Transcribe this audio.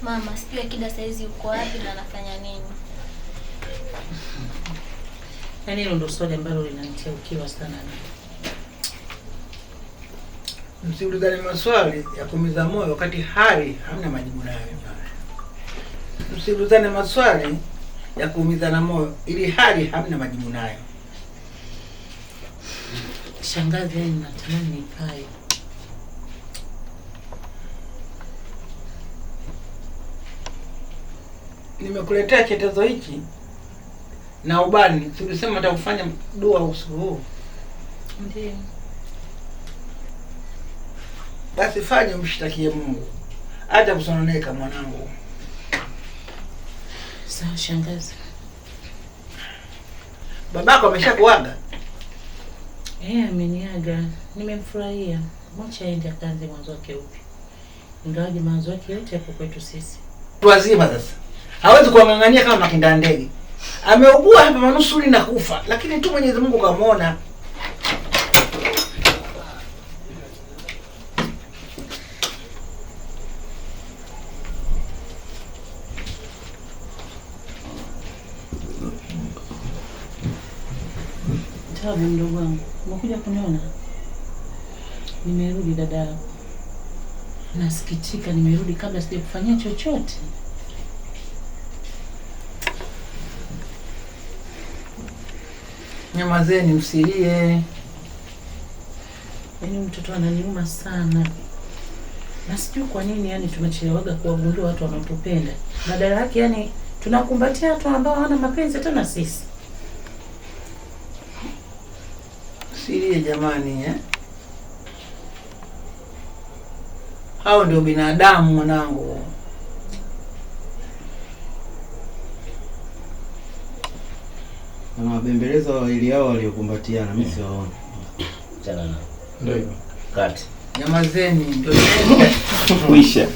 Mama, sijui Akida saizi uko wapi na anafanya nini? Yaani hilo ndio swali ambalo linanitia ukiwa sana. Msiulizane maswali ya kuumiza moyo wakati hali hamna majibu nayo. Msiulizane maswali ya kuumizana moyo ili hali hamna majibu nayo. Shangazi, yani natamani nikae. Nimekuletea chetezo hichi na ubani, sikusema nitakufanya dua usiku huu. Ndiyo. Basi fanye mshtakie Mungu. Acha kusononeka mwanangu. Sawa shangazi. Babako ameshakuaga? Ameniaga. Nimemfurahia. Mwacha aende akaanze mwanzo wake upya. Ingawaje mwanzo wake yote hapo kwetu sisi. Tuwazima sasa. Hawezi kuangangania kama makinda ndege. Ameugua hapa manusuri na kufa, lakini tu Mwenyezi Mungu kamuona. Tabu mdogo wangu. Umekuja kuniona? Nimerudi dada yako. Nasikitika nimerudi kabla sijakufanyia chochote. Nyamazeni msilie. Yaani mtoto ananiuma sana. Na sijui kwa nini yani tumechelewaga kuwagundua watu wanaotupenda. Badala yake yani tunakumbatia watu ambao hawana mapenzi hata na sisi. Msilie jamani Hao ndio binadamu mwanangu. Wanawabembeleza wawili hao waliokumbatiana, mimi siwaona. Chana na. Ndio hivyo. Kati. Nyamazeni ndio. Kuisha.